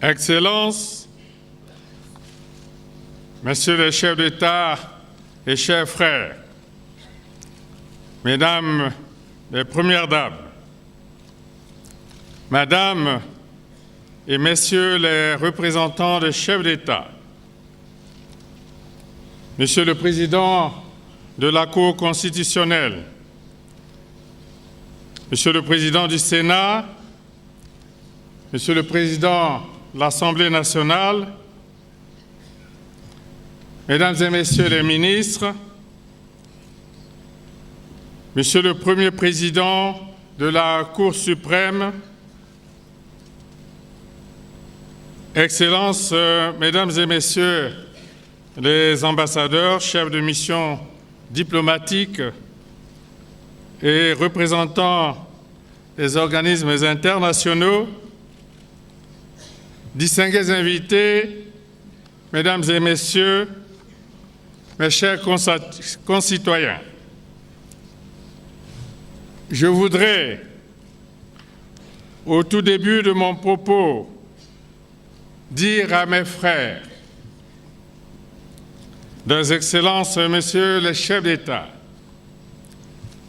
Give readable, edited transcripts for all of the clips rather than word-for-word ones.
Excellences, Messieurs les chefs d'État et chers frères, Mesdames les Premières Dames, Madame et Messieurs les représentants des chefs d'État, Monsieur le Président de la Cour constitutionnelle, Monsieur le Président du Sénat, Monsieur le Président de l'Assemblée nationale, Mesdames et Messieurs les ministres, Monsieur le Premier Président de la Cour suprême, Excellences, Mesdames et Messieurs les ambassadeurs, chefs de mission diplomatiques et représentants des organismes internationaux, distingués invités, Mesdames et Messieurs, mes chers concitoyens, je voudrais, au tout début de mon propos, dire à mes frères, des Excellences, Messieurs les chefs d'État,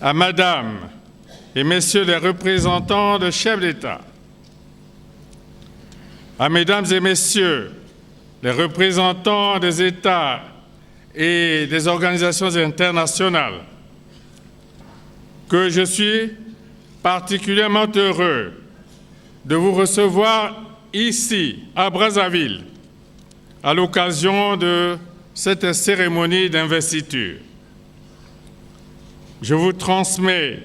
à Madame et Messieurs les représentants de chefs d'État, à Mesdames et Messieurs les représentants des États et des organisations internationales, que je suis particulièrement heureux de vous recevoir ici, à Brazzaville, à l'occasion de cette cérémonie d'investiture. Je vous transmets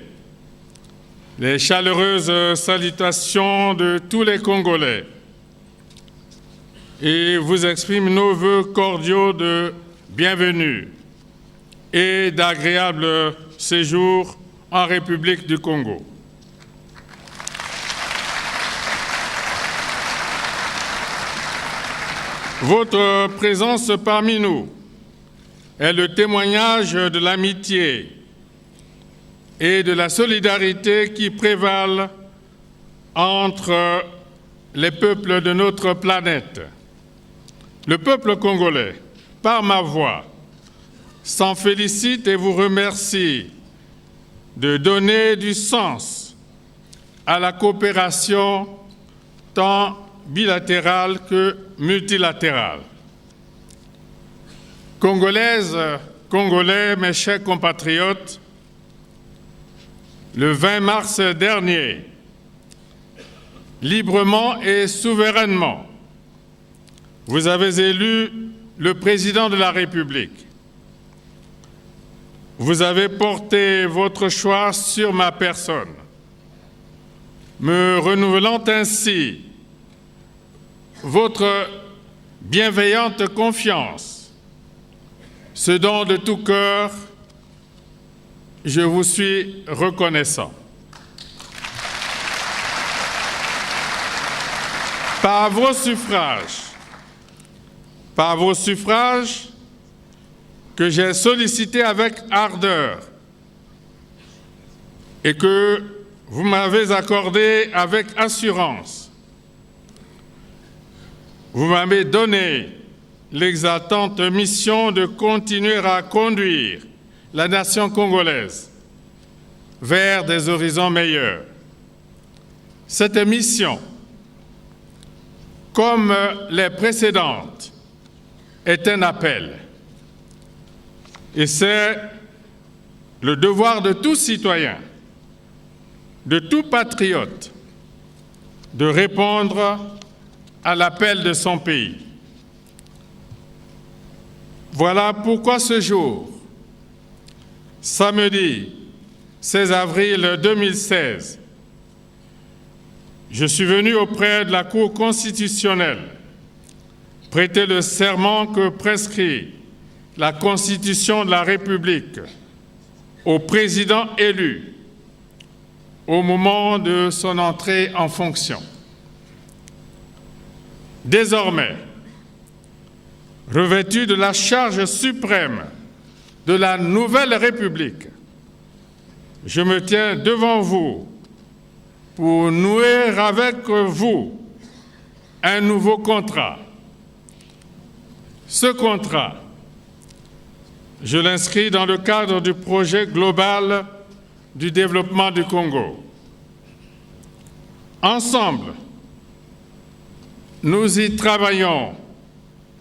les chaleureuses salutations de tous les Congolais et vous exprime nos vœux cordiaux de bienvenue et d'agréable séjour en République du Congo. Votre présence parmi nous est le témoignage de l'amitié et de la solidarité qui prévalent entre les peuples de notre planète. Le peuple congolais, par ma voix, s'en félicite et vous remercie de donner du sens à la coopération tant bilatérale que multilatérale. Congolaises, Congolais, mes chers compatriotes, le 20 mars dernier, librement et souverainement, vous avez élu le président de la République. Vous avez porté votre choix sur ma personne, me renouvelant ainsi votre bienveillante confiance, ce dont de tout cœur je vous suis reconnaissant. Par vos suffrages que j'ai sollicités avec ardeur et que vous m'avez accordé avec assurance, vous m'avez donné l'exaltante mission de continuer à conduire la nation congolaise vers des horizons meilleurs. Cette mission, comme les précédentes, est un appel. Et c'est le devoir de tout citoyen, de tout patriote, de répondre à l'appel de son pays. Voilà pourquoi ce jour, samedi 16 avril 2016, je suis venu auprès de la Cour constitutionnelle prêter le serment que prescrit la Constitution de la République au président élu au moment de son entrée en fonction. Désormais, revêtu de la charge suprême de la nouvelle République, je me tiens devant vous pour nouer avec vous un nouveau contrat. Ce contrat, je l'inscris dans le cadre du projet global du développement du Congo. Ensemble, nous y travaillons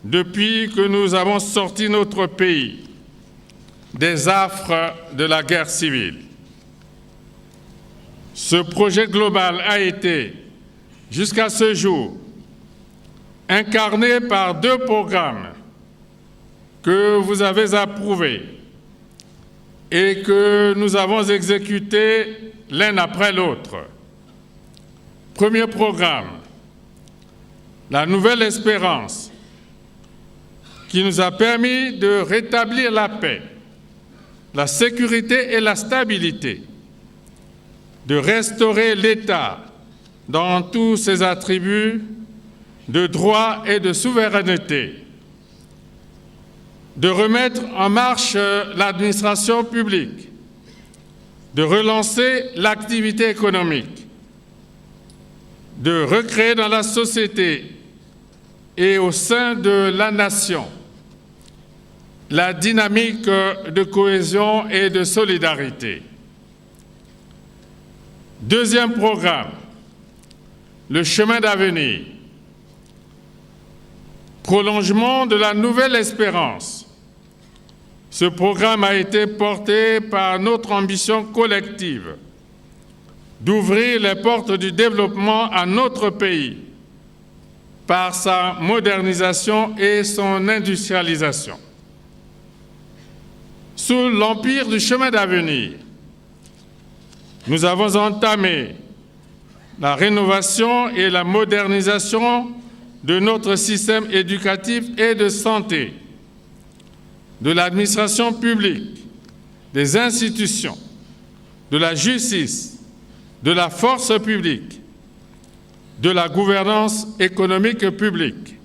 depuis que nous avons sorti notre pays des affres de la guerre civile. Ce projet global a été, jusqu'à ce jour, incarné par 2 programmes que vous avez approuvés et que nous avons exécutés l'un après l'autre. Premier programme, la Nouvelle Espérance, qui nous a permis de rétablir la paix, la sécurité et la stabilité, de restaurer l'État dans tous ses attributs de droit et de souveraineté, de remettre en marche l'administration publique, de relancer l'activité économique, de recréer dans la société et au sein de la nation la dynamique de cohésion et de solidarité. Deuxième programme, le chemin d'avenir. Prolongement de la Nouvelle Espérance. Ce programme a été porté par notre ambition collective d'ouvrir les portes du développement à notre pays par sa modernisation et son industrialisation. Sous l'empire du chemin d'avenir, nous avons entamé la rénovation et la modernisation de notre système éducatif et de santé, de l'administration publique, des institutions, de la justice, de la force publique, de la gouvernance économique publique.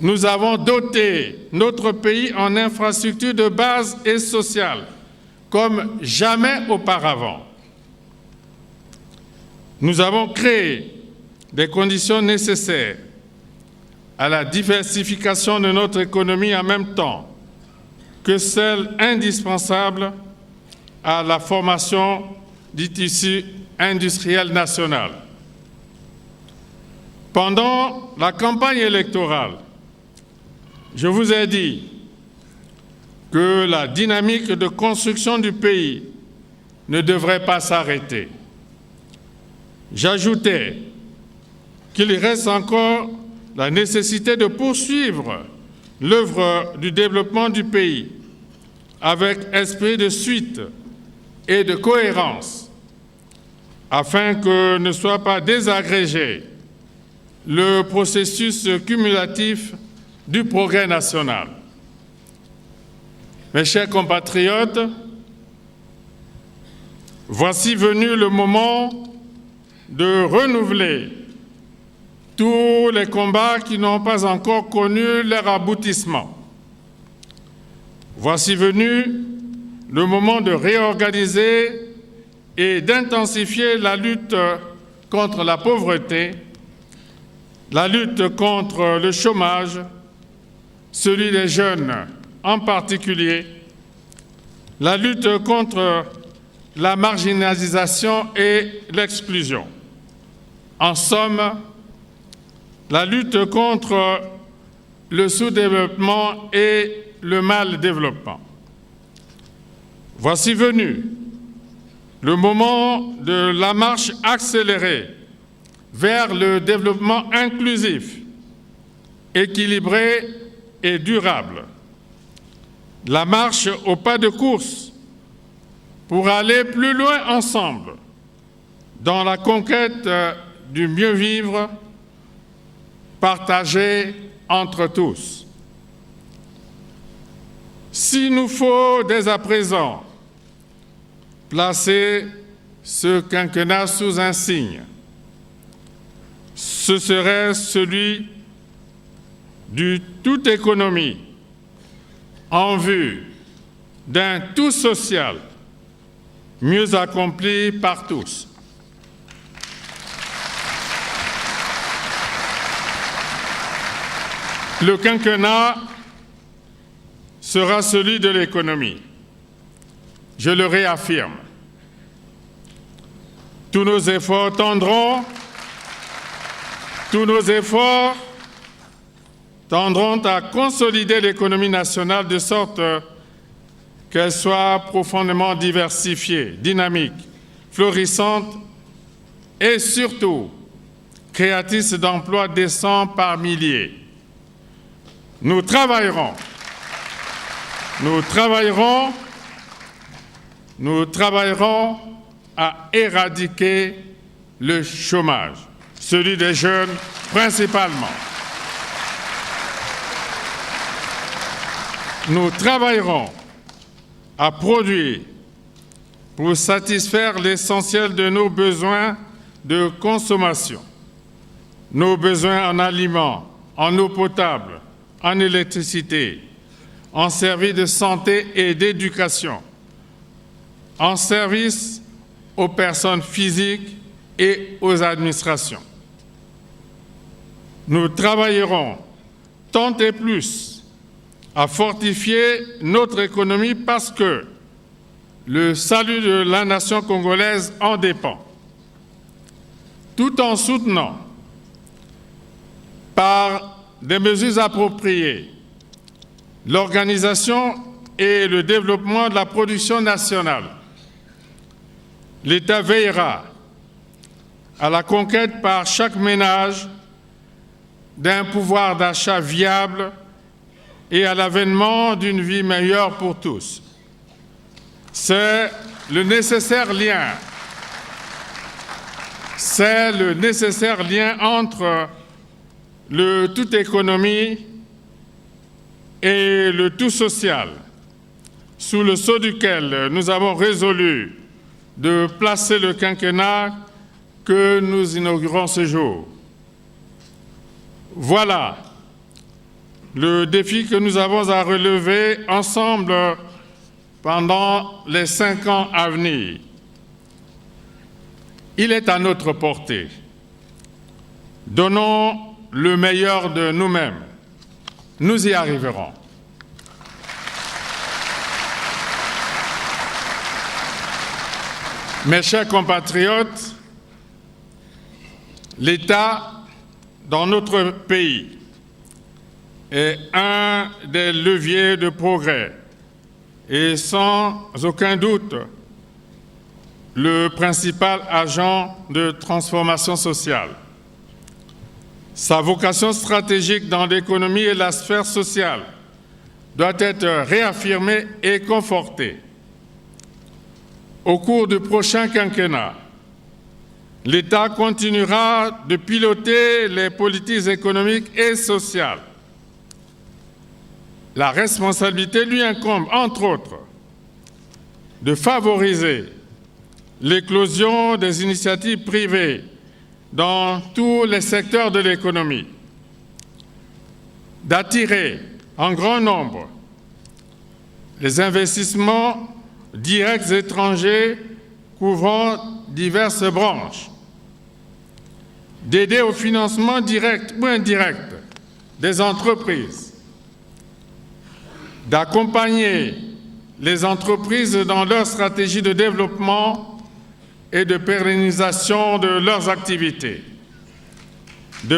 Nous avons doté notre pays en infrastructures de base et sociales comme jamais auparavant. Nous avons créé des conditions nécessaires à la diversification de notre économie en même temps que celles indispensables à la formation du tissu industriel national. Pendant la campagne électorale, je vous ai dit que la dynamique de construction du pays ne devrait pas s'arrêter. J'ajoutais qu'il reste encore la nécessité de poursuivre l'œuvre du développement du pays avec esprit de suite et de cohérence, afin que ne soit pas désagrégé le processus cumulatif du progrès national. Mes chers compatriotes, voici venu le moment de renouveler tous les combats qui n'ont pas encore connu leur aboutissement. Voici venu le moment de réorganiser et d'intensifier la lutte contre la pauvreté, la lutte contre le chômage, celui des jeunes en particulier, la lutte contre la marginalisation et l'exclusion. En somme, la lutte contre le sous-développement et le mal-développement. Voici venu le moment de la marche accélérée vers le développement inclusif, équilibré et durable. La marche au pas de course pour aller plus loin ensemble dans la conquête du mieux vivre partagé entre tous. S'il nous faut dès à présent placer ce quinquennat sous un signe, ce serait celui du tout économie en vue d'un tout social mieux accompli par tous. Le quinquennat sera celui de l'économie. Je le réaffirme. Tous nos efforts tendront à consolider l'économie nationale de sorte qu'elle soit profondément diversifiée, dynamique, florissante et surtout créatrice d'emplois décents par milliers. Nous travaillerons à éradiquer le chômage, celui des jeunes principalement. Nous travaillerons à produire pour satisfaire l'essentiel de nos besoins de consommation, nos besoins en aliments, en eau potable, en électricité, en services de santé et d'éducation, en service aux personnes physiques et aux administrations. Nous travaillerons tant et plus à fortifier notre économie parce que le salut de la nation congolaise en dépend, tout en soutenant par des mesures appropriées l'organisation et le développement de la production nationale. L'État veillera à la conquête par chaque ménage d'un pouvoir d'achat viable et à l'avènement d'une vie meilleure pour tous. C'est le nécessaire lien entre le tout économie et le tout social, sous le sceau duquel nous avons résolu de placer le quinquennat que nous inaugurons ce jour. Voilà le défi que nous avons à relever ensemble pendant les 5 ans à venir. Il est à notre portée. Donnons le meilleur de nous-mêmes. Nous y arriverons. Mes chers compatriotes, l'État dans notre pays est un des leviers de progrès et sans aucun doute le principal agent de transformation sociale. Sa vocation stratégique dans l'économie et la sphère sociale doit être réaffirmée et confortée. Au cours du prochain quinquennat, l'État continuera de piloter les politiques économiques et sociales. La responsabilité lui incombe, entre autres, de favoriser l'éclosion des initiatives privées dans tous les secteurs de l'économie, d'attirer en grand nombre les investissements directs étrangers couvrant diverses branches, d'aider au financement direct ou indirect des entreprises, d'accompagner les entreprises dans leur stratégie de développement et de pérennisation de leurs activités, de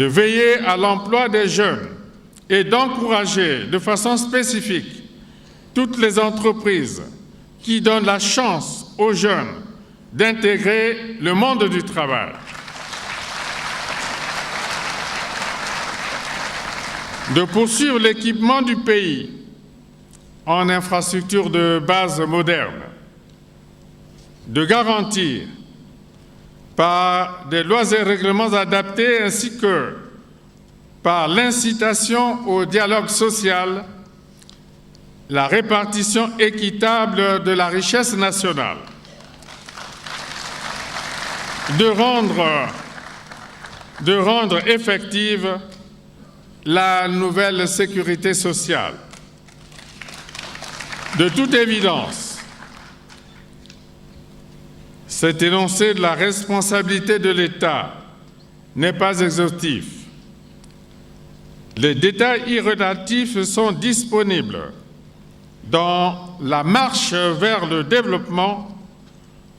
veiller à l'emploi des jeunes et d'encourager de façon spécifique toutes les entreprises qui donnent la chance aux jeunes d'intégrer le monde du travail. De poursuivre l'équipement du pays en infrastructures de base modernes, de garantir par des lois et règlements adaptés ainsi que par l'incitation au dialogue social, la répartition équitable de la richesse nationale, de rendre effective la nouvelle sécurité sociale. De toute évidence, cet énoncé de la responsabilité de l'État n'est pas exhaustif. Les détails y relatifs sont disponibles dans la marche vers le développement,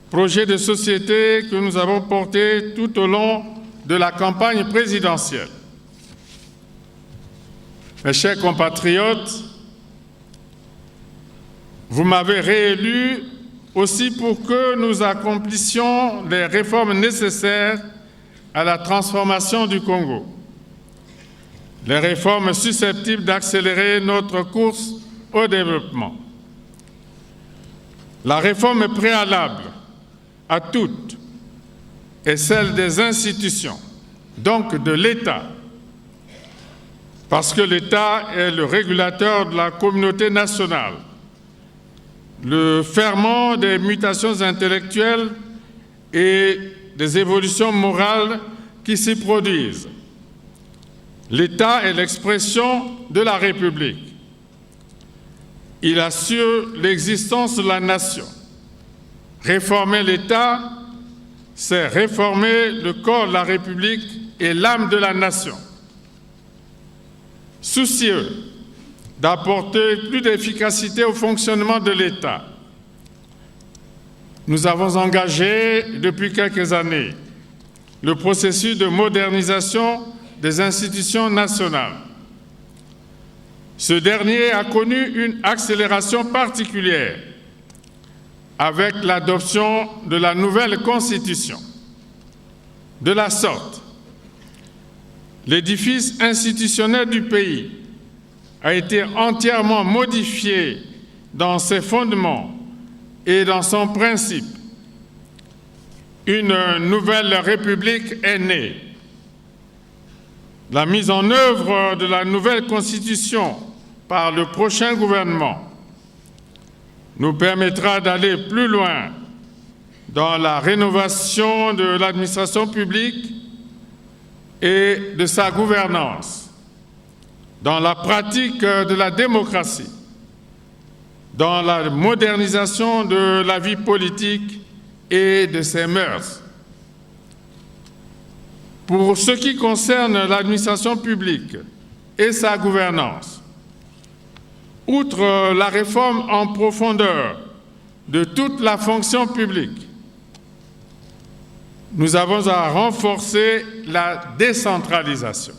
projet de société que nous avons porté tout au long de la campagne présidentielle. Mes chers compatriotes, vous m'avez réélu aussi pour que nous accomplissions les réformes nécessaires à la transformation du Congo. Les réformes susceptibles d'accélérer notre course au développement. La réforme préalable à toutes est celle des institutions, donc de l'État, parce que l'État est le régulateur de la communauté nationale, le ferment des mutations intellectuelles et des évolutions morales qui s'y produisent. L'État est l'expression de la République. Il assure l'existence de la nation. Réformer l'État, c'est réformer le corps de la République et l'âme de la nation. Soucieux d'apporter plus d'efficacité au fonctionnement de l'État, nous avons engagé depuis quelques années le processus de modernisation des institutions nationales. Ce dernier a connu une accélération particulière avec l'adoption de la nouvelle Constitution. De la sorte, l'édifice institutionnel du pays a été entièrement modifié dans ses fondements et dans son principe. Une nouvelle République est née. La mise en œuvre de la nouvelle Constitution par le prochain gouvernement nous permettra d'aller plus loin dans la rénovation de l'administration publique et de sa gouvernance, dans la pratique de la démocratie, dans la modernisation de la vie politique et de ses mœurs. Pour ce qui concerne l'administration publique et sa gouvernance, outre la réforme en profondeur de toute la fonction publique, nous avons à renforcer la décentralisation.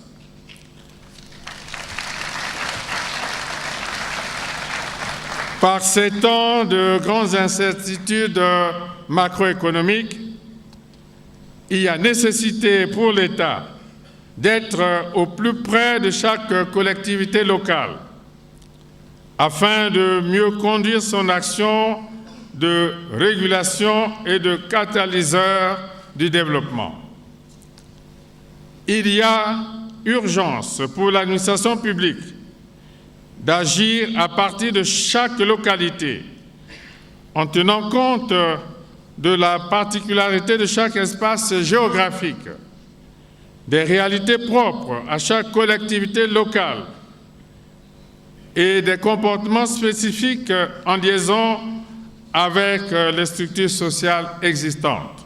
Par ces temps de grandes incertitudes macroéconomiques, il y a nécessité pour l'État d'être au plus près de chaque collectivité locale afin de mieux conduire son action de régulation et de catalyseur du développement. Il y a urgence pour l'administration publique d'agir à partir de chaque localité en tenant compte de la particularité de chaque espace géographique, des réalités propres à chaque collectivité locale et des comportements spécifiques en liaison avec les structures sociales existantes.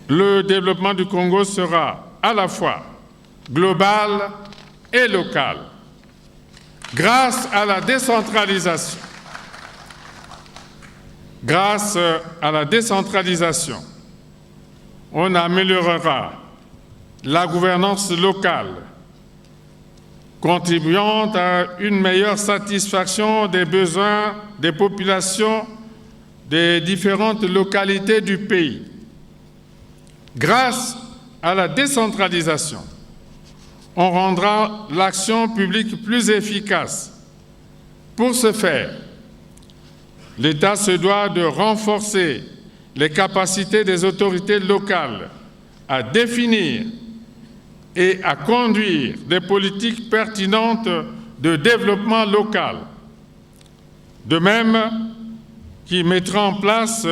Le développement du Congo sera à la fois global et local, grâce à la décentralisation. Grâce à la décentralisation, on améliorera la gouvernance locale, contribuant à une meilleure satisfaction des besoins des populations des différentes localités du pays. Grâce à la décentralisation, on rendra l'action publique plus efficace. Pour ce faire, l'État se doit de renforcer les capacités des autorités locales à définir et à conduire des politiques pertinentes de développement local, de même qu'il mettra en place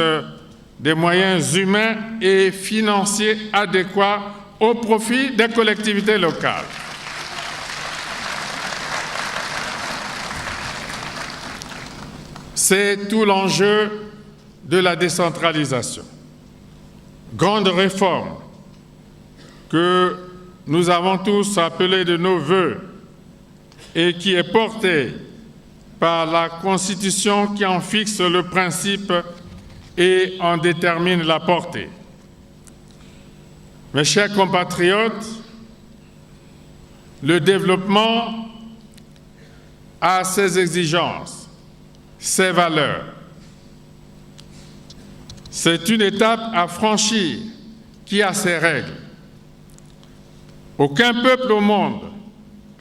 des moyens humains et financiers adéquats au profit des collectivités locales. C'est tout l'enjeu de la décentralisation. Grande réforme que nous avons tous appelé de nos vœux et qui est porté par la Constitution qui en fixe le principe et en détermine la portée. Mes chers compatriotes, le développement a ses exigences, ses valeurs. C'est une étape à franchir qui a ses règles. Aucun peuple au monde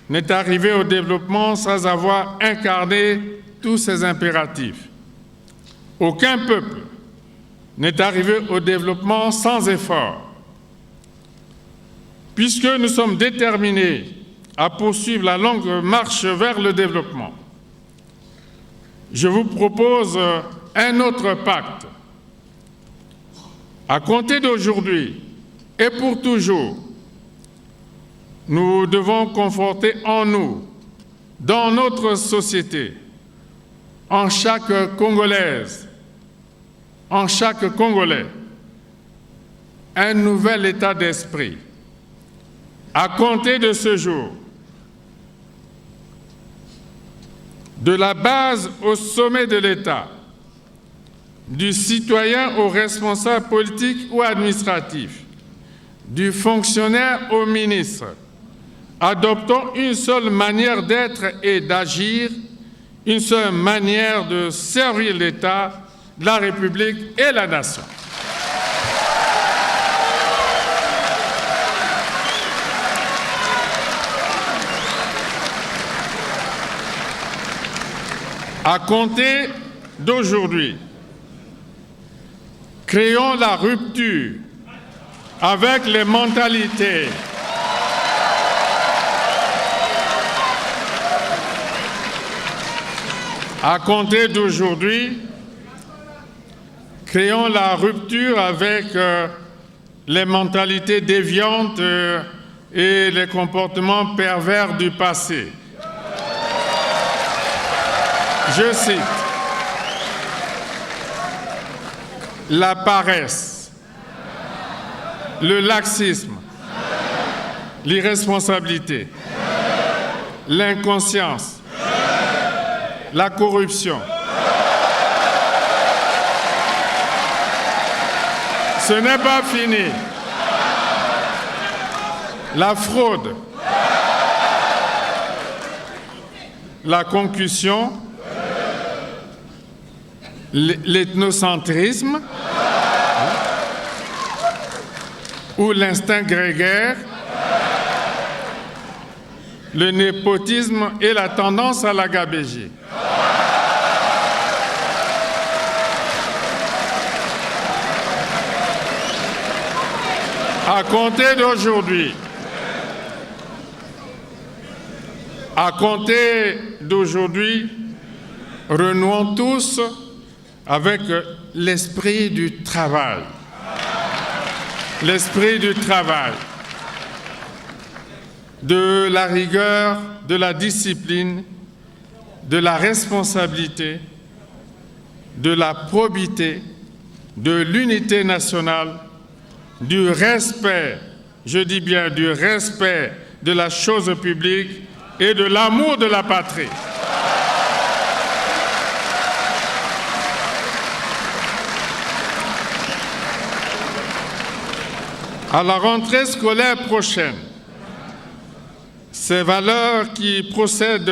n'est arrivé au développement sans avoir incarné tous ces impératifs. Aucun peuple n'est arrivé au développement sans effort. Puisque nous sommes déterminés à poursuivre la longue marche vers le développement, je vous propose un autre pacte. À compter d'aujourd'hui et pour toujours, nous devons conforter en nous, dans notre société, en chaque Congolaise, en chaque Congolais, un nouvel état d'esprit. À compter de ce jour, de la base au sommet de l'État, du citoyen au responsable politique ou administratif, du fonctionnaire au ministre, adoptons une seule manière d'être et d'agir, une seule manière de servir l'État, la République et la nation. À compter d'aujourd'hui, créons la rupture avec les mentalités À compter d'aujourd'hui, créons la rupture avec les mentalités déviantes et les comportements pervers du passé. Je cite, la paresse, le laxisme, l'irresponsabilité, l'inconscience, la corruption. Ce n'est pas fini. La fraude, la concussion, l'ethnocentrisme ou l'instinct grégaire, le népotisme et la tendance à la gabegie. À compter d'aujourd'hui, renouons tous avec l'esprit du travail. L'esprit du travail, de la rigueur, de la discipline, de la responsabilité, de la probité, de l'unité nationale, du respect, je dis bien du respect de la chose publique et de l'amour de la patrie. À la rentrée scolaire prochaine, ces valeurs qui procèdent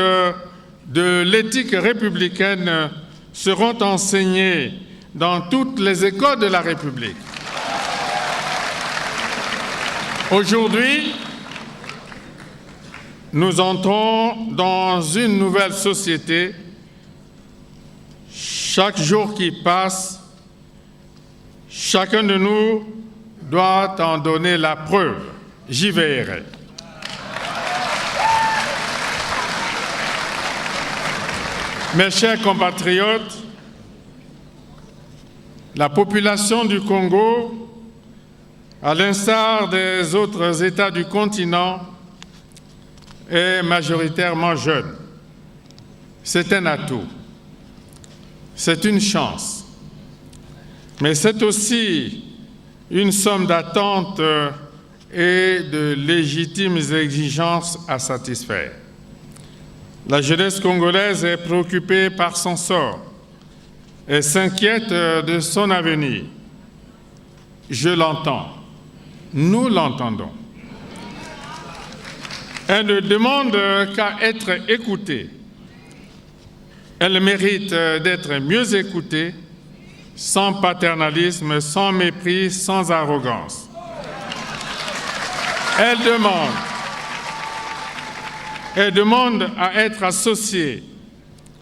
de l'éthique républicaine seront enseignées dans toutes les écoles de la République. Aujourd'hui, nous entrons dans une nouvelle société. Chaque jour qui passe, chacun de nous doit en donner la preuve. J'y veillerai. Mes chers compatriotes, la population du Congo, à l'instar des autres États du continent, est majoritairement jeune. C'est un atout, c'est une chance, mais c'est aussi une somme d'attente et de légitimes exigences à satisfaire. La jeunesse congolaise est préoccupée par son sort et s'inquiète de son avenir. Je l'entends, nous l'entendons. Elle ne demande qu'à être écoutée. Elle mérite d'être mieux écoutée, sans paternalisme, sans mépris, sans arrogance. Elle demande à être associée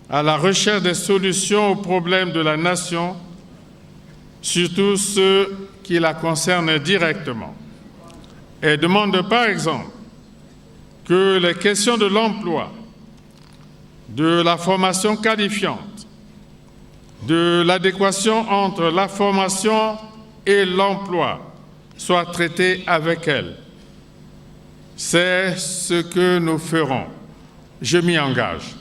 à la recherche des solutions aux problèmes de la nation, surtout ceux qui la concernent directement. Elle demande par exemple que les questions de l'emploi, de la formation qualifiante, de l'adéquation entre la formation et l'emploi soient traitées avec elle. C'est ce que nous ferons. Je m'y engage.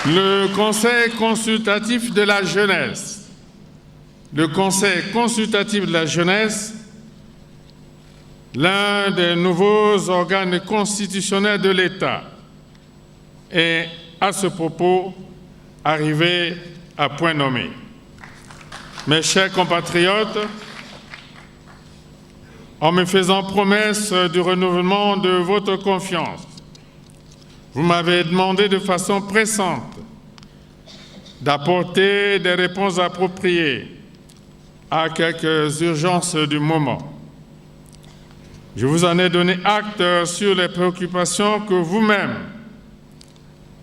Le Conseil consultatif de la jeunesse. Le Conseil consultatif de la jeunesse, l'un des nouveaux organes constitutionnels de l'État, est à ce propos arrivé à point nommé. Mes chers compatriotes, en me faisant promesse du renouvellement de votre confiance, vous m'avez demandé de façon pressante d'apporter des réponses appropriées à quelques urgences du moment. Je vous en ai donné acte sur les préoccupations que vous-même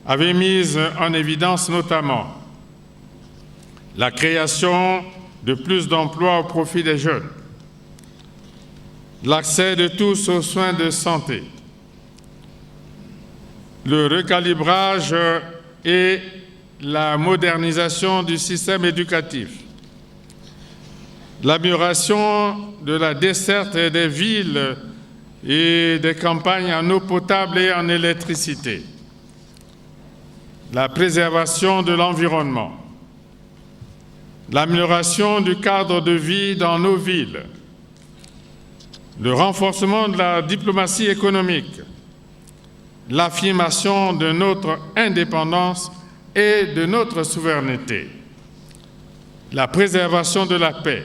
avez mises en évidence, notamment la création de plus d'emplois au profit des jeunes, l'accès de tous aux soins de santé, le recalibrage et la modernisation du système éducatif, l'amélioration de la desserte des villes et des campagnes en eau potable et en électricité, la préservation de l'environnement, l'amélioration du cadre de vie dans nos villes, le renforcement de la diplomatie économique, l'affirmation de notre indépendance et de notre souveraineté, la préservation de la paix,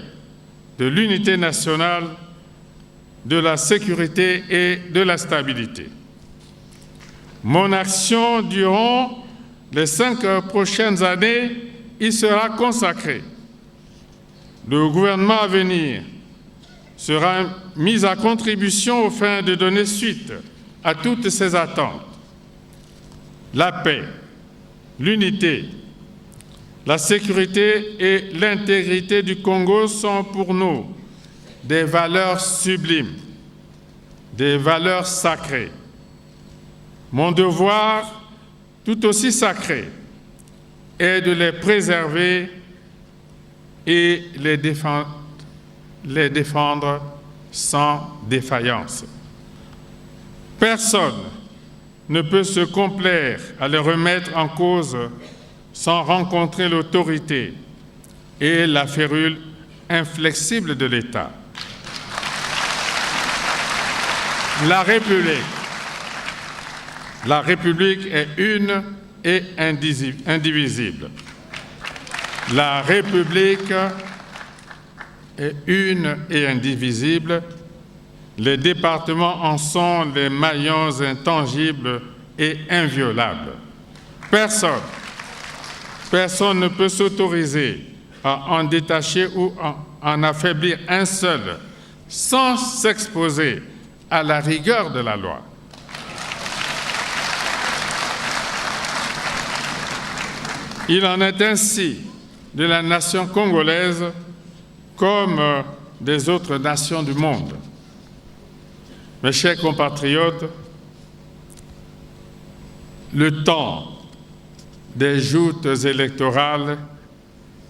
de l'unité nationale, de la sécurité et de la stabilité. Mon action durant les 5 prochaines années y sera consacrée. Le gouvernement à venir sera mis à contribution afin de donner suite à toutes ces attentes. La paix, l'unité, la sécurité et l'intégrité du Congo sont pour nous des valeurs sublimes, des valeurs sacrées. Mon devoir, tout aussi sacré, est de les préserver et les défendre sans défaillance. Personne ne peut se complaire à les remettre en cause sans rencontrer l'autorité et la férule inflexible de l'État. La République est une et indivisible. La République est une et indivisible. Les départements en sont les maillons intangibles et inviolables. Personne ne peut s'autoriser à en détacher ou en affaiblir un seul sans s'exposer à la rigueur de la loi. Il en est ainsi de la nation congolaise comme des autres nations du monde. Mes chers compatriotes, le temps des joutes électorales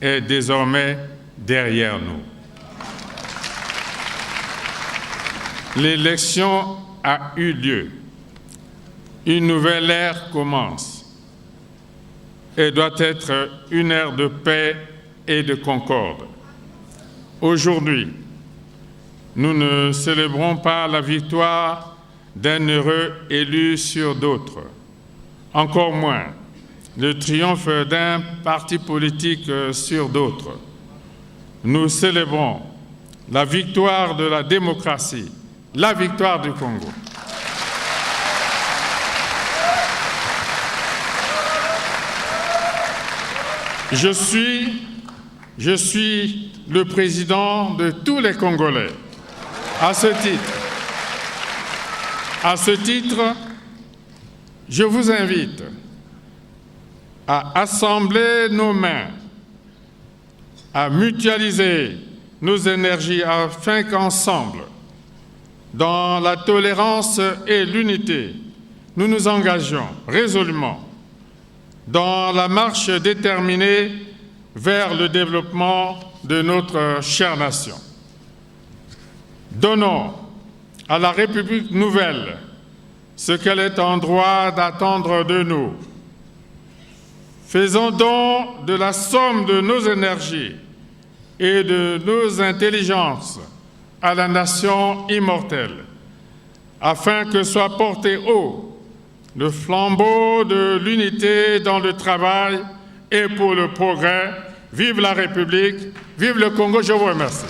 est désormais derrière nous. L'élection a eu lieu. Une nouvelle ère commence et doit être une ère de paix et de concorde. Aujourd'hui, nous ne célébrons pas la victoire d'un heureux élu sur d'autres, encore moins le triomphe d'un parti politique sur d'autres. Nous célébrons la victoire de la démocratie, la victoire du Congo. Je suis le président de tous les Congolais. À ce titre, je vous invite à assembler nos mains, à mutualiser nos énergies afin qu'ensemble, dans la tolérance et l'unité, nous nous engagions résolument dans la marche déterminée vers le développement de notre chère nation. Donnons à la République nouvelle ce qu'elle est en droit d'attendre de nous. Faisons don de la somme de nos énergies et de nos intelligences à la nation immortelle, afin que soit porté haut le flambeau de l'unité dans le travail et pour le progrès. Vive la République, vive le Congo, je vous remercie.